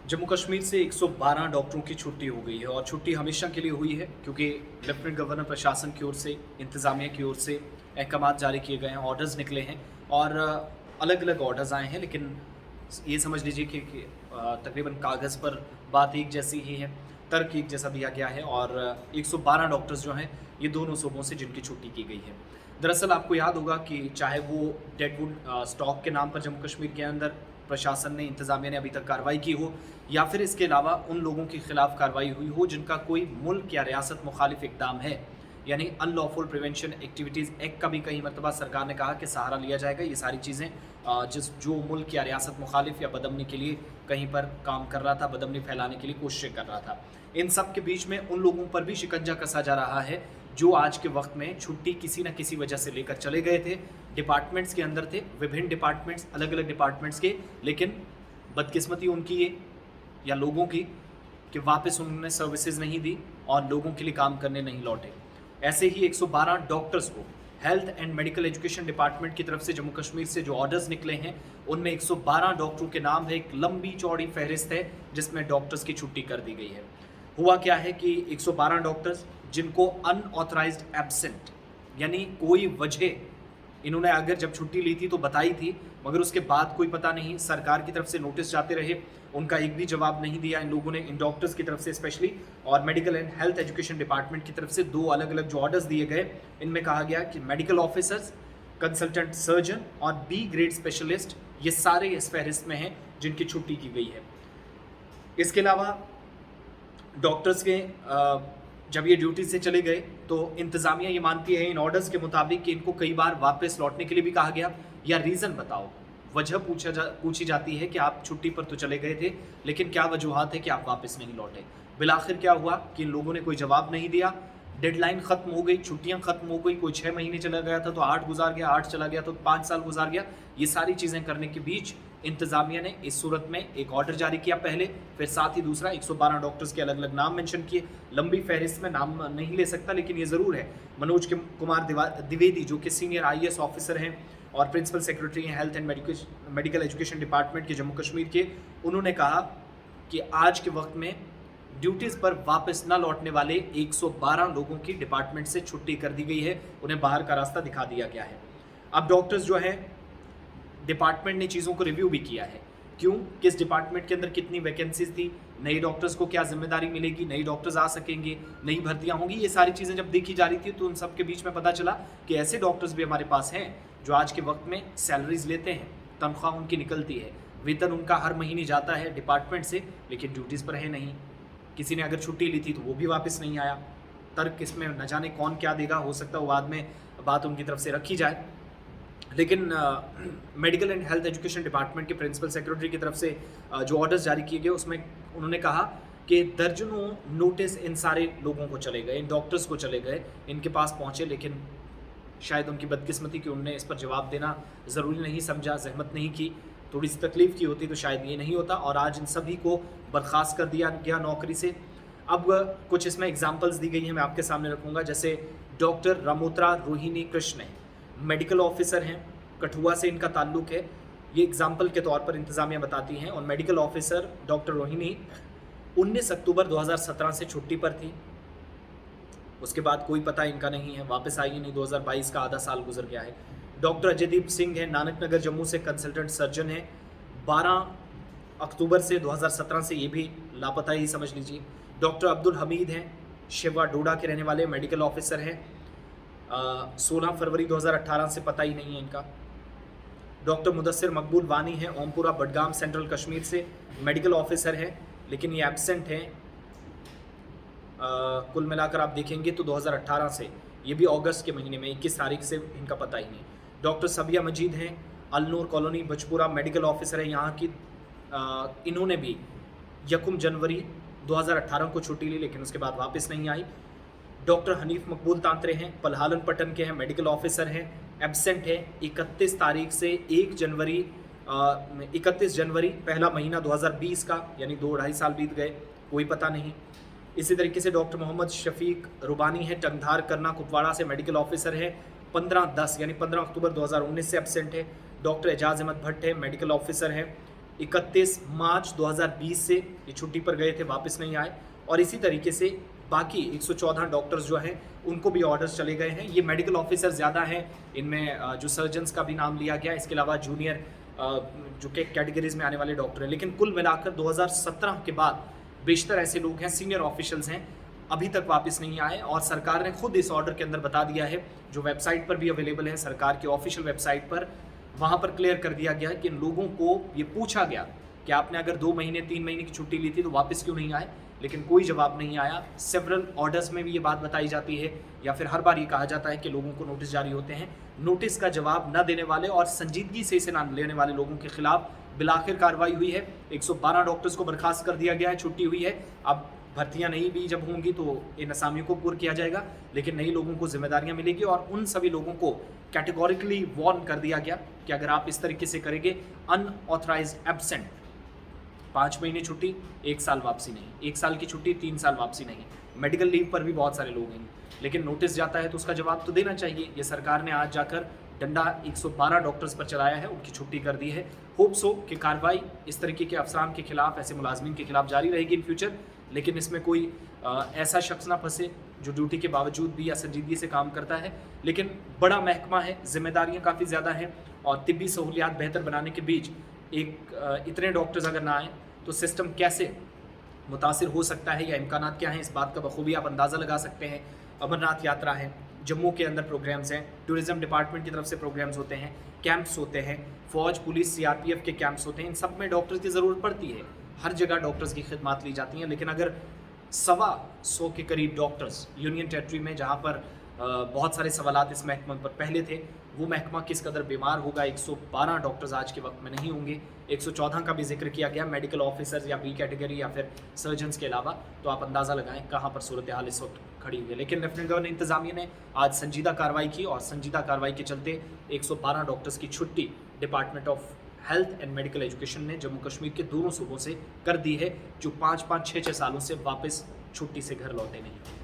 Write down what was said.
जम्मू कश्मीर से 112 डॉक्टरों की छुट्टी हो गई है और छुट्टी हमेशा के लिए हुई है क्योंकि लेफ्टिनेंट गवर्नर प्रशासन की ओर से इंतज़ामिया की ओर से अहकाम जारी किए गए हैं, ऑर्डर्स निकले हैं और अलग अलग ऑर्डर्स आए हैं। लेकिन ये समझ लीजिए कि तकरीबन कागज़ पर बात एक जैसी ही है, तर्क एक जैसा दिया गया है और 112 डॉक्टर्स जो हैं ये दोनों सूबों से जिनकी छुट्टी की गई है। दरअसल आपको याद होगा कि चाहे वो डेडवुड स्टॉक के नाम पर जम्मू कश्मीर के अंदर प्रशासन ने इंतज़ामिया ने अभी तक कार्रवाई की हो या फिर इसके अलावा उन लोगों के खिलाफ कार्रवाई हुई हो जिनका कोई मुल्क या रियासत मुखालिफ इकदाम है, यानी अनलॉफुल प्रिवेंशन एक्टिविटीज़ एक्ट का भी कई मरतबा सरकार ने कहा कि सहारा लिया जाएगा। ये सारी चीज़ें जो मुल्क या रियासत मुखालिफ या बदमनी के लिए कहीं पर काम कर रहा था, बदमनी फैलाने के लिए कोशिशें कर रहा था, इन सब के बीच में उन लोगों पर भी शिकंजा कसा जा रहा है जो आज के वक्त में छुट्टी किसी न किसी वजह से लेकर चले गए थे, डिपार्टमेंट्स के अंदर थे, विभिन्न डिपार्टमेंट्स, अलग अलग डिपार्टमेंट्स के, लेकिन बदकिस्मती उनकी ये या लोगों की कि वापस उन्होंने सर्विसेज नहीं दी और लोगों के लिए काम करने नहीं लौटे। ऐसे ही 112 डॉक्टर्स को health and medical education department की तरफ से जम्मू कश्मीर से जो ऑर्डर्स निकले हैं उनमें 112 डॉक्टरों के नाम है, एक लंबी चौड़ी फहरिस्त है जिसमें डॉक्टर्स की छुट्टी कर दी गई है। हुआ क्या है कि 112 डॉक्टर्स जिनको अनऑथराइज्ड एब्सेंट यानी कोई वजह इन्होंने अगर जब छुट्टी ली थी तो बताई थी, मगर उसके बाद कोई पता नहीं, सरकार की तरफ से नोटिस जाते रहे, उनका एक भी जवाब नहीं दिया इन लोगों ने, इन डॉक्टर्स की तरफ से स्पेशली, और medical and health education department की तरफ से दो अलग अलग जो ऑर्डर्स दिए गए, इनमें कहा गया कि मेडिकल ऑफिसर्स, कंसल्टेंट सर्जन और बी ग्रेड स्पेशलिस्ट ये सारे इस फहरिस्त में हैं जिनकी छुट्टी की गई है। इसके अलावा डॉक्टर्स के जब ये ड्यूटी से चले गए तो इंतज़ामिया ये मानती है इन ऑर्डर्स के मुताबिक कि इनको कई बार वापस लौटने के लिए भी कहा गया, या रीज़न बताओ, वजह पूछी जाती है कि आप छुट्टी पर तो चले गए थे लेकिन क्या वजूहत है कि आप वापस नहीं लौटे। बिलाखिर क्या हुआ कि इन लोगों ने कोई जवाब नहीं दिया, डेडलाइन ख़त्म हो गई, छुट्टियां ख़त्म हो गई, कोई 6 महीने चला गया था तो 8 गुजार गया, 8 चला गया तो 5 साल गुजार गया। ये सारी चीज़ें करने के बीच इंतज़ामिया ने इस सूरत में एक ऑर्डर जारी किया पहले, फिर साथ ही दूसरा 112 डॉक्टर्स के अलग अलग नाम मेंशन किए। लंबी फहरिस्त में नाम नहीं ले सकता लेकिन ये ज़रूर है, मनोज कुमार द्विवेदी जो कि सीनियर IAS ऑफिसर हैं और प्रिंसिपल सेक्रेटरी हैं health and medical education department के जम्मू कश्मीर के, उन्होंने कहा कि आज के वक्त में ड्यूटीज़ पर वापस न लौटने वाले 112 लोगों की डिपार्टमेंट से छुट्टी कर दी गई है, उन्हें बाहर का रास्ता दिखा दिया गया है। अब डॉक्टर्स जो हैं, डिपार्टमेंट ने चीज़ों को रिव्यू भी किया है, क्यों, किस डिपार्टमेंट के अंदर कितनी वैकेंसीज थी, नए डॉक्टर्स को क्या जिम्मेदारी मिलेगी, नई डॉक्टर्स आ सकेंगे, नई भर्तियां होंगी, ये सारी चीज़ें जब देखी जा रही थी तो उन सब के बीच में पता चला कि ऐसे डॉक्टर्स भी हमारे पास हैं जो आज के वक्त में सैलरीज लेते हैं, तनख्वाह उनकी निकलती है, वेतन उनका हर महीने जाता है डिपार्टमेंट से, लेकिन ड्यूटीज़ पर है नहीं। किसी ने अगर छुट्टी ली थी तो वो भी वापस नहीं आया। तर्क इसमें न जाने कौन क्या देगा, हो सकता है वो बाद में बात उनकी तरफ से रखी जाए, लेकिन medical and health education department के प्रिंसिपल सेक्रेटरी की तरफ से जो ऑर्डर्स जारी किए गए उसमें उन्होंने कहा कि दर्जनों नोटिस इन सारे लोगों को चले गए, इन डॉक्टर्स को चले गए, इनके पास पहुँचे, लेकिन शायद उनकी बदकिस्मती कि उन्होंने इस पर जवाब देना ज़रूरी नहीं समझा, जहमत नहीं की, थोड़ी सी तकलीफ़ की होती तो शायद ये नहीं होता, और आज इन सभी को बर्खास्त कर दिया गया नौकरी से। अब कुछ इसमें एग्जांपल्स दी गई हैं, मैं आपके सामने रखूँगा। जैसे डॉक्टर रामोत्रा रोहिणी कृष्ण है, मेडिकल ऑफिसर हैं, कठुआ से इनका ताल्लुक़ है, ये एग्जाम्पल के तौर पर इंतज़ामिया बताती हैं। और मेडिकल ऑफिसर डॉक्टर रोहिणी 19 अक्टूबर 2017 से छुट्टी पर थी, उसके बाद कोई पता इनका नहीं है, वापस आई ही नहीं, 2022 का आधा साल गुजर गया है। डॉक्टर अजयदीप सिंह है, नानक नगर जम्मू से कंसल्टेंट सर्जन है, 12 अक्टूबर से 2017 से ये भी लापता ही समझ लीजिए। डॉक्टर अब्दुल हमीद हैं, शिवा डोडा के रहने वाले, मेडिकल ऑफिसर हैं, 16 फरवरी 2018 से पता ही नहीं है इनका। डॉक्टर मुदस्सिर मकबूल वानी हैं, ओमपुरा बडगाम सेंट्रल कश्मीर से, मेडिकल ऑफिसर हैं, लेकिन ये एब्सेंट हैं। कुल मिलाकर आप देखेंगे तो 2018 से, ये भी अगस्त के महीने में 21 तारीख से इनका पता ही नहीं। डॉक्टर सबिया मजीद हैं, अलनूर कॉलोनी बचपुरा, मेडिकल ऑफिसर है यहाँ की, इन्होंने भी 1 जनवरी 2018 को छुट्टी ली लेकिन उसके बाद वापस नहीं आई। डॉक्टर हनीफ मकबूल तांत्रे हैं, पलहालन पट्टन के हैं, मेडिकल ऑफिसर हैं, एब्सेंट है 31 तारीख से 31 जनवरी पहला महीना 2020 का, यानी 2-2.5 साल बीत गए, कोई पता नहीं। इसी तरीके से डॉक्टर मोहम्मद शफीक रुबानी है, टंगधार करना कुपवाड़ा से, मेडिकल ऑफिसर है, 15/10 यानी 15 अक्टूबर 2019 से एब्सेंट है। डॉक्टर एजाज अहमद भट्ट है, मेडिकल ऑफिसर है, 31 मार्च 2020 से ये छुट्टी पर गए थे, वापस नहीं आए। और इसी तरीके से बाकी 114 डॉक्टर्स जो हैं उनको भी ऑर्डर्स चले गए हैं। ये मेडिकल ऑफिसर ज़्यादा हैं, इनमें जो सर्जन्स का भी नाम लिया गया, इसके अलावा जूनियर जो कि कैटेगरीज में आने वाले डॉक्टर हैं। लेकिन कुल मिलाकर 2017 के बाद बेशतर ऐसे लोग हैं, सीनियर ऑफिशियल्स हैं, अभी तक वापस नहीं आए। और सरकार ने खुद इस ऑर्डर के अंदर बता दिया है, जो वेबसाइट पर भी अवेलेबल है, सरकार की ऑफिशियल वेबसाइट पर, वहाँ पर क्लियर कर दिया गया है कि इन लोगों को ये पूछा गया कि आपने अगर 2 महीने 3 महीने की छुट्टी ली थी तो वापस क्यों नहीं आए, लेकिन कोई जवाब नहीं आया। सेवरल ऑर्डर्स में भी ये बात बताई जाती है, या फिर हर बार ये कहा जाता है कि लोगों को नोटिस जारी होते हैं, नोटिस का जवाब न देने वाले और संजीदगी से इसे न लेने वाले लोगों के खिलाफ बिलाखिर कार्रवाई हुई है। 112 डॉक्टर्स को बर्खास्त कर दिया गया है, छुट्टी हुई है। अब भर्तियां नहीं भी जब होंगी तो इन असामियों को पूरा किया जाएगा, लेकिन नई लोगों को जिम्मेदारियां मिलेगी। और उन सभी लोगों को कैटेगोरिकली वार्न कर दिया गया कि अगर आप इस तरीके से करेंगे, अनऑथराइज्ड एब्सेंट 5 महीने छुट्टी, 1 साल वापसी नहीं, 1 साल की छुट्टी 3 साल वापसी नहीं। मेडिकल लीव पर भी बहुत सारे लोग हैं, लेकिन नोटिस जाता है तो उसका जवाब तो देना चाहिए। ये सरकार ने आज जाकर डंडा 112 डॉक्टर्स पर चलाया है, उनकी छुट्टी कर दी है। होप्स हो कि कार्रवाई इस तरीके के अफसरान के खिलाफ, ऐसे मुलाजमीन के खिलाफ जारी रहेगी इन फ्यूचर, लेकिन इसमें कोई ऐसा शख्स ना फंसे जो ड्यूटी के बावजूद भी या संजीदगी से काम करता है। लेकिन बड़ा महकमा है, जिम्मेदारियां काफ़ी ज़्यादा हैं, और तिब्बी सहूलियात बेहतर बनाने के बीच इतने डॉक्टर्स अगर ना आएँ तो सिस्टम कैसे मुतासिर हो सकता है या इम्कानात क्या हैं, इस बात का बखूबी आप अंदाज़ा लगा सकते हैं। अमरनाथ यात्रा है, जम्मू के अंदर प्रोग्राम्स हैं, टूरिज़्म डिपार्टमेंट की तरफ से प्रोग्राम्स होते हैं, कैंप्स होते हैं, फ़ौज, पुलिस, CRPF के कैंप्स होते हैं, इन सब में डॉक्टर्स की ज़रूरत पड़ती है। हर जगह डॉक्टर्स की खिदमत ली जाती हैं, लेकिन अगर 125 के करीब डॉक्टर्स यूनियन टेरिटरी में, जहाँ पर बहुत सारे सवालात इस महकमे पर पहले थे, वो महकमा किस कदर बीमार होगा, 112 डॉक्टर्स आज के वक्त में नहीं होंगे। 114 का भी जिक्र किया गया, मेडिकल ऑफिसर्स या B कैटेगरी या फिर सर्जन्स के अलावा, तो आप अंदाज़ा लगाएं कहाँ पर सूरत हाल इस वक्त खड़ी हुई है। लेकिन लेफ्टिनेंट गवर्नर इंतजामिया ने आज संजीदा कार्रवाई की, और संजीदा कार्रवाई के चलते 112 डॉक्टर्स की छुट्टी department of health and medical education ने जम्मू कश्मीर के दोनों सूबों से कर दी है, जो 5-5, 6-6 सालों से वापस छुट्टी से घर लौटे नहीं।